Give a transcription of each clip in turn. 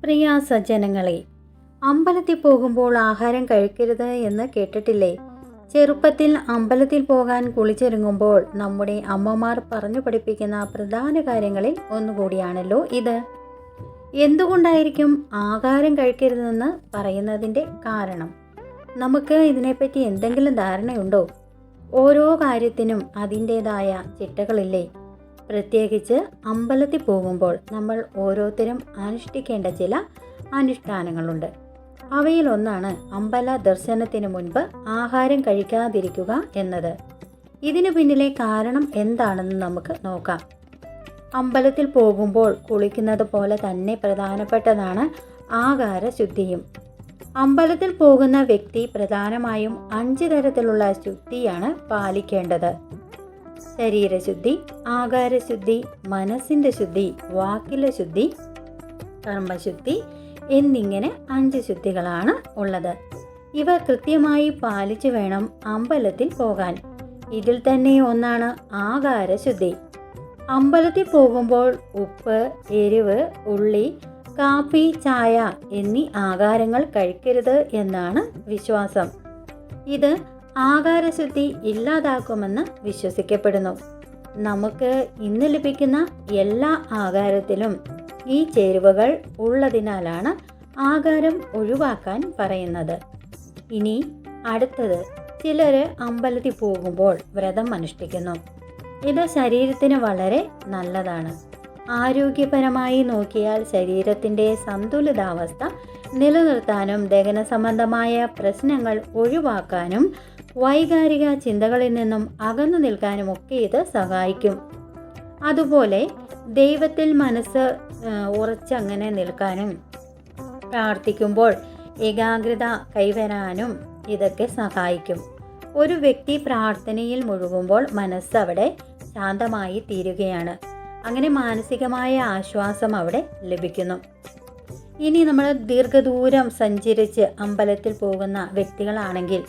പ്രിയ സജ്ജനങ്ങളെ, അമ്പലത്തിൽ പോകുമ്പോൾ ആഹാരം കഴിക്കരുത് എന്ന് കേട്ടിട്ടില്ലേ? ചെറുപ്പത്തിൽ അമ്പലത്തിൽ പോകാൻ കുളിച്ചൊരുങ്ങുമ്പോൾ നമ്മുടെ അമ്മമാർ പറഞ്ഞു പഠിപ്പിക്കുന്ന പ്രധാന കാര്യങ്ങളിൽ ഒന്നുകൂടിയാണല്ലോ ഇത്. എന്തുകൊണ്ടായിരിക്കും ആഹാരം കഴിക്കരുതെന്ന് പറയുന്നതിൻ്റെ കാരണം? നമുക്ക് ഇതിനെപ്പറ്റി എന്തെങ്കിലും ധാരണയുണ്ടോ? ഓരോ കാര്യത്തിനും അതിൻ്റേതായ ചിട്ടകളില്ലേ? പ്രത്യേകിച്ച് അമ്പലത്തിൽ പോകുമ്പോൾ നമ്മൾ ഓരോരുത്തരും അനുഷ്ഠിക്കേണ്ട ചില അനുഷ്ഠാനങ്ങളുണ്ട്. അവയിലൊന്നാണ് അമ്പല ദർശനത്തിന് മുൻപ് ആഹാരം കഴിക്കാതിരിക്കുക എന്നത്. ഇതിനു പിന്നിലെ കാരണം എന്താണെന്ന് നമുക്ക് നോക്കാം. അമ്പലത്തിൽ പോകുമ്പോൾ കുളിക്കുന്നത് പോലെ തന്നെ പ്രധാനപ്പെട്ടതാണ് ആഹാരശുദ്ധിയും. അമ്പലത്തിൽ പോകുന്ന വ്യക്തി പ്രധാനമായും 5 തരത്തിലുള്ള ശുദ്ധിയാണ് പാലിക്കേണ്ടത്. ശരീരശുദ്ധി, ആഹാരശുദ്ധി, മനസ്സിൻ്റെ ശുദ്ധി, വാക്കിലെ ശുദ്ധി, കർമ്മശുദ്ധി എന്നിങ്ങനെ 5 ശുദ്ധികളാണ് ഉള്ളത്. ഇവ കൃത്യമായി പാലിച്ചു വേണം അമ്പലത്തിൽ പോകാൻ. ഇതിൽ തന്നെ ഒന്നാണ് ആഹാരശുദ്ധി. അമ്പലത്തിൽ പോകുമ്പോൾ ഉപ്പ്, എരിവ്, ഉള്ളി, കാപ്പി, ചായ എന്നീ ആഹാരങ്ങൾ കഴിക്കരുത് എന്നാണ് വിശ്വാസം. ഇത് ആഹാരശുദ്ധി ഇല്ലാതാക്കുമെന്ന് വിശ്വസിക്കപ്പെടുന്നു. നമുക്ക് ഇന്ന് ലഭിക്കുന്ന എല്ലാ ആഹാരത്തിലും ഈ ചേരുവകൾ ഉള്ളതിനാലാണ് ആഹാരം ഒഴിവാക്കാൻ പറയുന്നത്. ഇനി അടുത്തത്, ചിലർ അമ്പലത്തിൽ പോകുമ്പോൾ വ്രതം അനുഷ്ഠിക്കുന്നു. ഇത് ശരീരത്തിന് വളരെ നല്ലതാണ്. ആരോഗ്യപരമായി നോക്കിയാൽ ശരീരത്തിൻ്റെ സന്തുലിതാവസ്ഥ നിലനിർത്താനും ദഹന സംബന്ധമായ പ്രശ്നങ്ങൾ ഒഴിവാക്കാനും വൈകാരിക ചിന്തകളിൽ നിന്നും അകന്നു നിൽക്കാനും ഒക്കെ ഇത് സഹായിക്കും. അതുപോലെ ദൈവത്തിൽ മനസ്സ് ഉറച്ചങ്ങനെ നിൽക്കാനും പ്രാർത്ഥിക്കുമ്പോൾ ഏകാഗ്രത കൈവരാനും ഇതൊക്കെ സഹായിക്കും. ഒരു വ്യക്തി പ്രാർത്ഥനയിൽ മുഴുകുമ്പോൾ മനസ്സ് അവിടെ ശാന്തമായി തീരുകയാണ്. അങ്ങനെ മാനസികമായ ആശ്വാസം അവിടെ ലഭിക്കുന്നു. ഇനി നമ്മൾ ദീർഘദൂരം സഞ്ചരിച്ച് അമ്പലത്തിൽ പോകുന്ന വ്യക്തികളാണെങ്കിൽ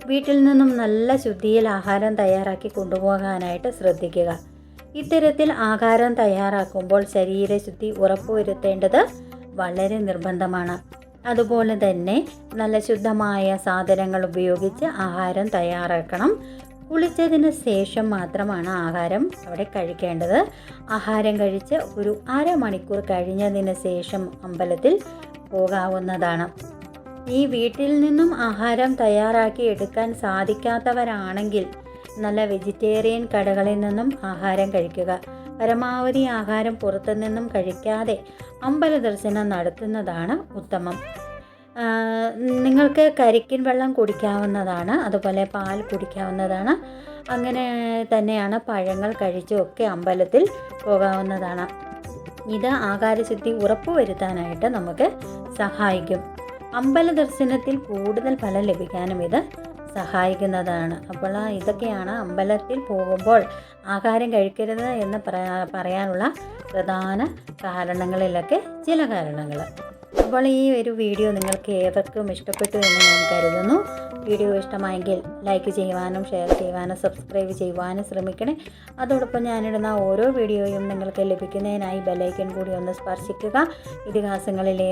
വീട്ടിൽ നിന്നും നല്ല ശുദ്ധിയിൽ ആഹാരം തയ്യാറാക്കി കൊണ്ടുപോകാനായിട്ട് ശ്രദ്ധിക്കുക. ഇത്തരത്തിൽ ആഹാരം തയ്യാറാക്കുമ്പോൾ ശരീരശുദ്ധി ഉറപ്പുവരുത്തേണ്ടത് വളരെ നിർബന്ധമാണ്. അതുപോലെ തന്നെ നല്ല ശുദ്ധമായ സാധനങ്ങൾ ഉപയോഗിച്ച് ആഹാരം തയ്യാറാക്കണം. കുളിച്ചതിന് ശേഷം മാത്രമാണ് ആഹാരം അവിടെ കഴിക്കേണ്ടത്. ആഹാരം കഴിച്ച് ഒരു അരമണിക്കൂർ കഴിഞ്ഞതിന് ശേഷം അമ്പലത്തിൽ പോകാവുന്നതാണ്. ഈ വീട്ടിൽ നിന്നും ആഹാരം തയ്യാറാക്കി എടുക്കാൻ സാധിക്കാത്തവരാണെങ്കിൽ നല്ല വെജിറ്റേറിയൻ കടകളിൽ നിന്നും ആഹാരം കഴിക്കുക. പരമാവധി ആഹാരം പുറത്തു നിന്നും കഴിക്കാതെ അമ്പല ദർശനം നടത്തുന്നതാണ് ഉത്തമം. നിങ്ങൾക്ക് കരിക്കിൻ വെള്ളം കുടിക്കാവുന്നതാണ്, അതുപോലെ പാൽ കുടിക്കാവുന്നതാണ്. അങ്ങനെ തന്നെയാണ് പഴങ്ങൾ കഴിച്ചുമൊക്കെ അമ്പലത്തിൽ പോകാവുന്നതാണ്. ഇത് ആഹാരശുദ്ധി ഉറപ്പുവരുത്താനായിട്ട് നമുക്ക് സഹായിക്കും. അമ്പല ദർശനത്തിൽ കൂടുതൽ ഫലം ലഭിക്കാനും ഇത് സഹായിക്കുന്നതാണ്. അപ്പോൾ ഇതൊക്കെയാണ് അമ്പലത്തിൽ പോകുമ്പോൾ ആഹാരം കഴിക്കരുത് എന്ന് പറയാനുള്ള പ്രധാന കാരണങ്ങളിലൊക്കെ ചില കാരണങ്ങൾ. അപ്പോൾ ഈ ഒരു വീഡിയോ നിങ്ങൾക്ക് ഏവർക്കും ഇഷ്ടപ്പെട്ടു എന്ന് ഞാൻ കരുതുന്നു. വീഡിയോ ഇഷ്ടമായെങ്കിൽ ലൈക്ക് ചെയ്യുവാനും ഷെയർ ചെയ്യുവാനും സബ്സ്ക്രൈബ് ചെയ്യുവാനും ശ്രമിക്കണേ. അതോടൊപ്പം ഞാനിടുന്ന ഓരോ വീഡിയോയും നിങ്ങൾക്ക് ലഭിക്കുന്നതിനായി ബെല്ലൈക്കൺ കൂടി ഒന്ന് സ്പർശിക്കുക. ഇതിഹാസങ്ങളിലെ